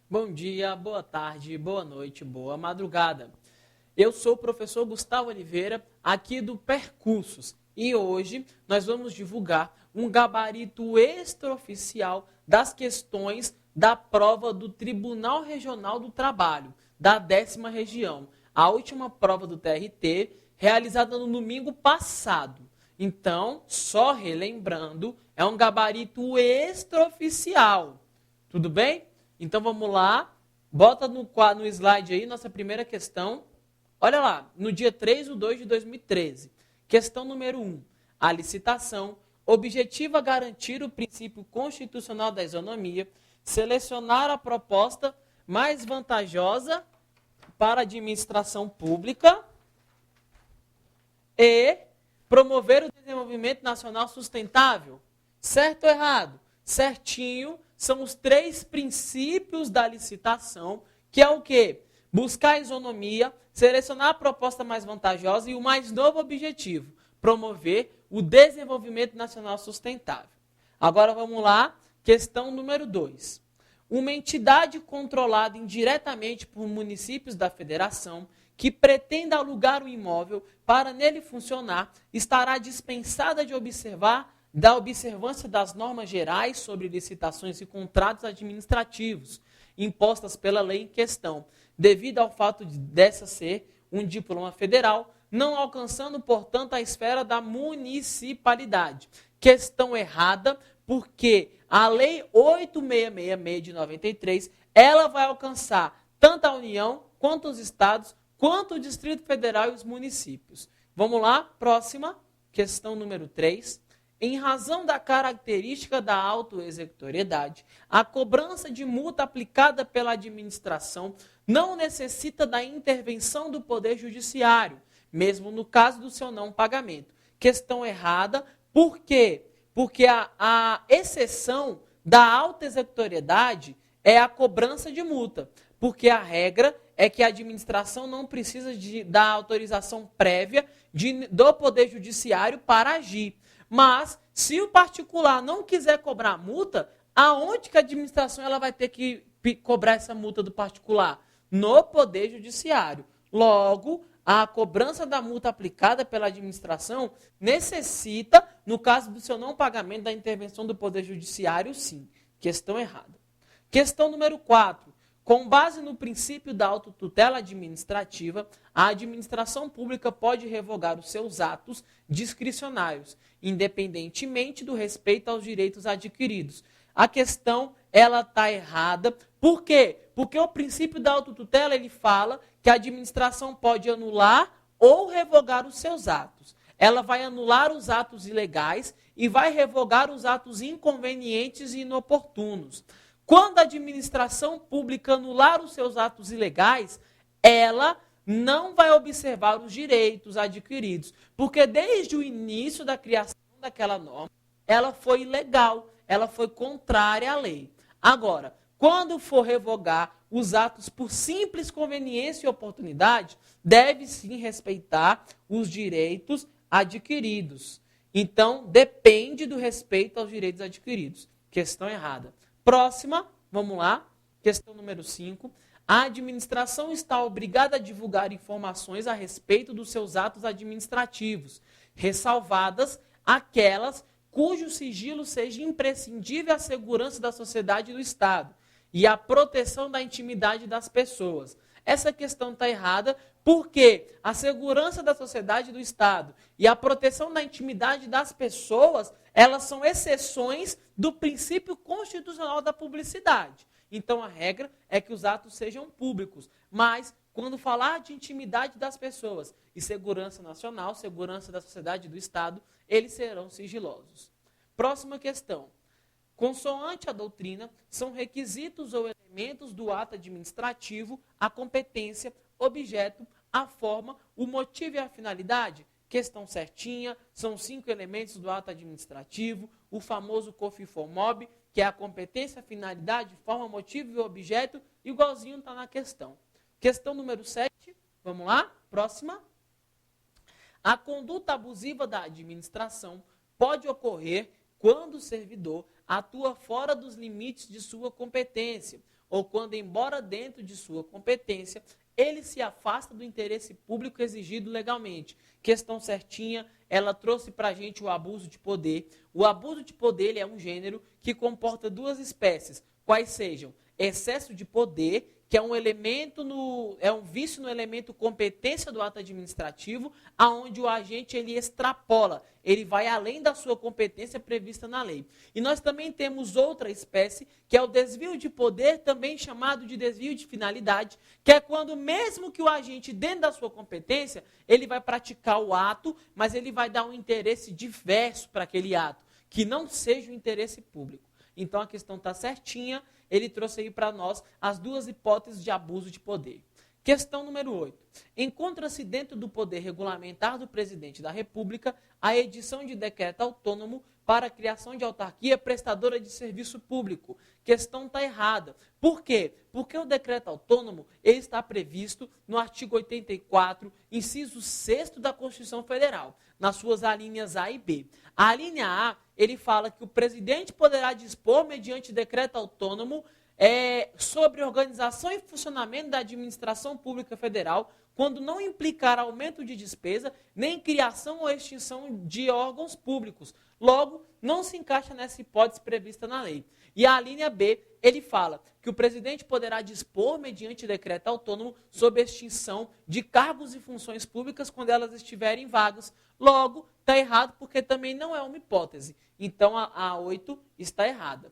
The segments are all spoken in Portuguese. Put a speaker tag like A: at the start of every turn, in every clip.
A: Bom dia, boa tarde, boa noite, boa madrugada. Eu sou o professor Gustavo Oliveira, aqui do Percursos, e hoje nós vamos divulgar um gabarito extraoficial das questões da prova do Tribunal Regional do Trabalho, da 10ª região, a última prova do TRT, realizada no domingo passado. Então, só relembrando, é um gabarito extraoficial. Tudo bem? Então vamos lá, bota no slide aí nossa primeira questão. Olha lá, no dia 3/2/2013, questão número 1. A licitação objetiva garantir o princípio constitucional da isonomia, selecionar a proposta mais vantajosa para a administração pública e promover o desenvolvimento nacional sustentável. Certo ou errado? Certinho. São os 3 princípios da licitação, que é o quê? Buscar a isonomia, selecionar a proposta mais vantajosa e o mais novo objetivo, promover o desenvolvimento nacional sustentável. Agora vamos lá, questão número 2. Uma entidade controlada indiretamente por municípios da federação que pretenda alugar um imóvel para nele funcionar, estará dispensada da observância das normas gerais sobre licitações e contratos administrativos, impostas pela lei em questão, devido ao fato dessa ser um diploma federal, não alcançando, portanto, a esfera da municipalidade. Questão errada, porque a Lei 8666 de 93, ela vai alcançar tanto a União, quanto os estados, quanto o Distrito Federal e os municípios. Vamos lá, próxima, questão número 3. Em razão da característica da autoexecutoriedade, a cobrança de multa aplicada pela administração não necessita da intervenção do Poder Judiciário, mesmo no caso do seu não pagamento. Questão errada, por quê? Porque a exceção da autoexecutoriedade é a cobrança de multa, porque a regra é que a administração não precisa da autorização prévia do Poder Judiciário para agir. Mas, se o particular não quiser cobrar multa, aonde que a administração ela vai ter que cobrar essa multa do particular? No Poder Judiciário. Logo, a cobrança da multa aplicada pela administração necessita, no caso do seu não pagamento, da intervenção do Poder Judiciário, sim. Questão errada. Questão número 4. Com base no princípio da autotutela administrativa, a administração pública pode revogar os seus atos discricionários, independentemente do respeito aos direitos adquiridos. A questão, ela está errada. Por quê? Porque o princípio da autotutela, ele fala que a administração pode anular ou revogar os seus atos. Ela vai anular os atos ilegais e vai revogar os atos inconvenientes e inoportunos. Quando a administração pública anular os seus atos ilegais, ela não vai observar os direitos adquiridos, porque desde o início da criação daquela norma, ela foi ilegal, ela foi contrária à lei. Agora, quando for revogar os atos por simples conveniência e oportunidade, deve sim respeitar os direitos adquiridos. Então, depende do respeito aos direitos adquiridos. Questão errada. Próxima, vamos lá, questão número 5. A administração está obrigada a divulgar informações a respeito dos seus atos administrativos, ressalvadas aquelas cujo sigilo seja imprescindível à segurança da sociedade e do Estado e à proteção da intimidade das pessoas. Essa questão está errada porque a segurança da sociedade e do Estado e a proteção da intimidade das pessoas, elas são exceções do princípio constitucional da publicidade. Então, a regra é que os atos sejam públicos. Mas, quando falar de intimidade das pessoas e segurança nacional, segurança da sociedade e do Estado, eles serão sigilosos. Próxima questão. Consoante a doutrina, são requisitos ou elementos do ato administrativo a competência, objeto, a forma, o motivo e a finalidade? Questão certinha, são 5 elementos do ato administrativo, o famoso COFINFOMOB, que é a competência, a finalidade, forma, motivo e objeto, igualzinho está na questão. Questão número 7, vamos lá, próxima. A conduta abusiva da administração pode ocorrer quando o servidor atua fora dos limites de sua competência, ou quando, embora dentro de sua competência, ele se afasta do interesse público exigido legalmente. Questão certinha, ela trouxe para a gente o abuso de poder. O abuso de poder ele é um gênero que comporta duas espécies, quais sejam excesso de poder, que é um vício no elemento competência do ato administrativo, aonde o agente ele extrapola, ele vai além da sua competência prevista na lei. E nós também temos outra espécie, que é o desvio de poder, também chamado de desvio de finalidade, que é quando mesmo que o agente, dentro da sua competência, ele vai praticar o ato, mas ele vai dar um interesse diverso para aquele ato, que não seja o interesse público. Então a questão está certinha, ele trouxe aí para nós as duas hipóteses de abuso de poder. Questão número 8. Encontra-se dentro do poder regulamentar do presidente da República a edição de decreto autônomo para a criação de autarquia prestadora de serviço público. Questão está errada. Por quê? Porque o decreto autônomo ele está previsto no artigo 84, inciso 6º da Constituição Federal, nas suas alíneas A e B. A linha A, ele fala que o presidente poderá dispor, mediante decreto autônomo, sobre organização e funcionamento da administração pública federal, quando não implicar aumento de despesa, nem criação ou extinção de órgãos públicos. Logo, não se encaixa nessa hipótese prevista na lei. E a linha B, ele fala que o presidente poderá dispor, mediante decreto autônomo, sobre extinção de cargos e funções públicas quando elas estiverem vagas. Logo, está errado porque também não é uma hipótese. Então, a 8 está errada.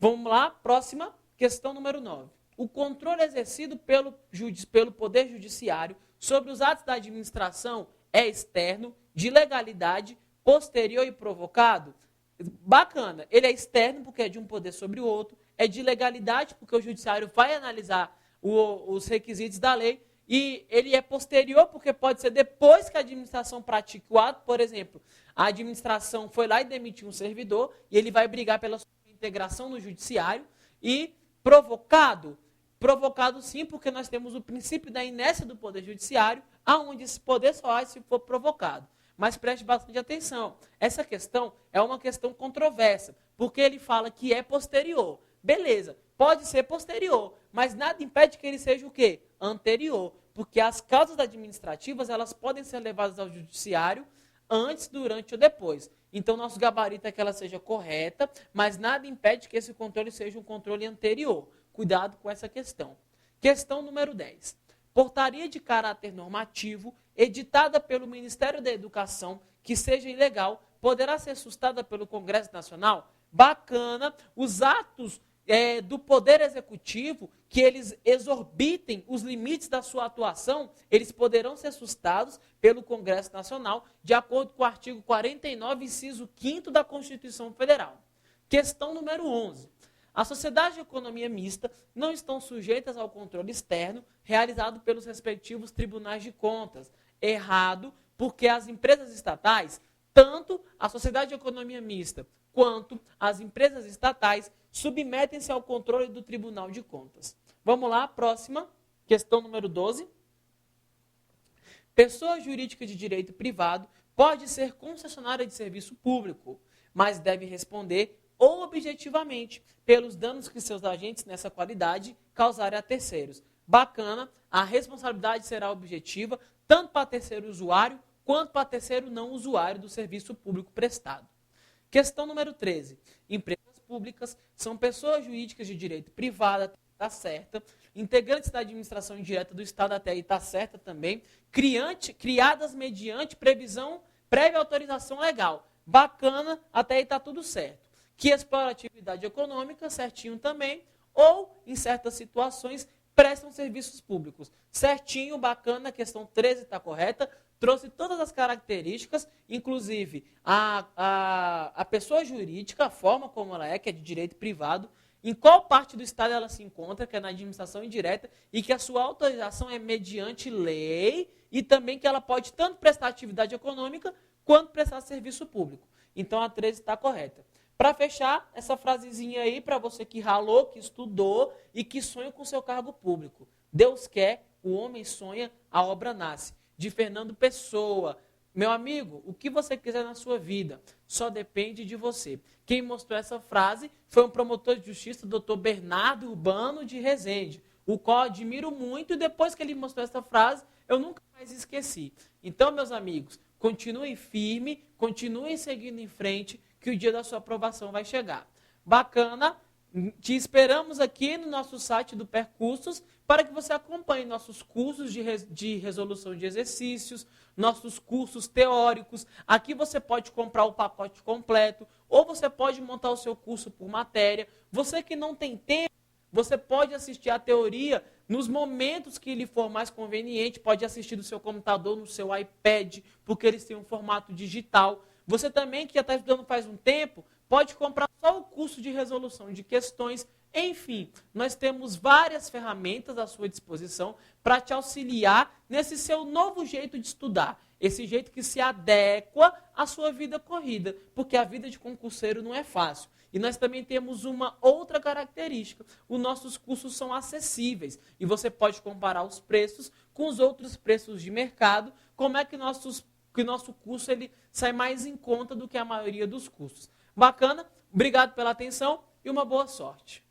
A: Vamos lá, próxima, questão número 9. O controle exercido pelo Poder Judiciário sobre os atos da administração é externo, de legalidade, posterior e provocado? Bacana, ele é externo porque é de um poder sobre o outro, é de legalidade porque o Judiciário vai analisar os requisitos da lei, e ele é posterior porque pode ser depois que a administração pratique o ato. Por exemplo, a administração foi lá e demitiu um servidor e ele vai brigar pela sua integração no judiciário. E provocado sim, porque nós temos o princípio da inércia do poder judiciário, aonde esse poder só age se for provocado. Mas preste bastante atenção, essa questão é uma questão controversa, porque ele fala que é posterior. Beleza, pode ser posterior, mas nada impede que ele seja o quê? Anterior, porque as causas administrativas elas podem ser levadas ao judiciário antes, durante ou depois. Então, nosso gabarito é que ela seja correta, mas nada impede que esse controle seja um controle anterior. Cuidado com essa questão. Questão número 10. Portaria de caráter normativo, editada pelo Ministério da Educação, que seja ilegal, poderá ser sustada pelo Congresso Nacional? Bacana. Os atos do Poder Executivo, que eles exorbitem os limites da sua atuação, eles poderão ser sustados pelo Congresso Nacional, de acordo com o artigo 49, inciso 5º da Constituição Federal. Questão número 11. As sociedades de economia mista não estão sujeitas ao controle externo realizado pelos respectivos tribunais de contas. Errado, porque as empresas estatais, tanto a sociedade de economia mista quanto as empresas estatais, submetem-se ao controle do Tribunal de Contas. Vamos lá, próxima, questão número 12. Pessoa jurídica de direito privado pode ser concessionária de serviço público, mas deve responder objetivamente pelos danos que seus agentes nessa qualidade causarem a terceiros. Bacana, a responsabilidade será objetiva, tanto para terceiro usuário, quanto para terceiro não usuário do serviço público prestado. Questão número 13. Empresas públicas são pessoas jurídicas de direito privado, até aí está certa. Integrantes da administração indireta do Estado, até aí está certa também. Criadas mediante prévia autorização legal. Bacana, até aí está tudo certo. Que explora atividade econômica, certinho também. Ou, em certas situações, prestam serviços públicos. Certinho, bacana, a questão 13 está correta. Trouxe todas as características, inclusive a pessoa jurídica, a forma como ela é, que é de direito privado, em qual parte do Estado ela se encontra, que é na administração indireta, e que a sua autorização é mediante lei, e também que ela pode tanto prestar atividade econômica, quanto prestar serviço público. Então, a 13 está correta. Para fechar, essa frasezinha aí, para você que ralou, que estudou e que sonha com seu cargo público. Deus quer, o homem sonha, a obra nasce. De Fernando Pessoa. Meu amigo, o que você quiser na sua vida só depende de você. Quem mostrou essa frase foi um promotor de justiça, Dr. Bernardo Urbano de Rezende, o qual admiro muito, e depois que ele mostrou essa frase, eu nunca mais esqueci. Então, meus amigos, continuem firme, continuem seguindo em frente, que o dia da sua aprovação vai chegar. Bacana? Te esperamos aqui no nosso site do Percursos para que você acompanhe nossos cursos de resolução de exercícios, nossos cursos teóricos. Aqui você pode comprar o pacote completo ou você pode montar o seu curso por matéria. Você que não tem tempo, você pode assistir a teoria nos momentos que lhe for mais conveniente, pode assistir do seu computador, no seu iPad, porque eles têm um formato digital. Você também, que já está estudando faz um tempo, pode comprar só o curso de resolução de questões. Enfim, nós temos várias ferramentas à sua disposição para te auxiliar nesse seu novo jeito de estudar. Esse jeito que se adequa à sua vida corrida, porque a vida de concurseiro não é fácil. E nós também temos uma outra característica. Os nossos cursos são acessíveis e você pode comparar os preços com os outros preços de mercado. Como é que o nosso curso ele sai mais em conta do que a maioria dos cursos. Bacana? Obrigado pela atenção e uma boa sorte.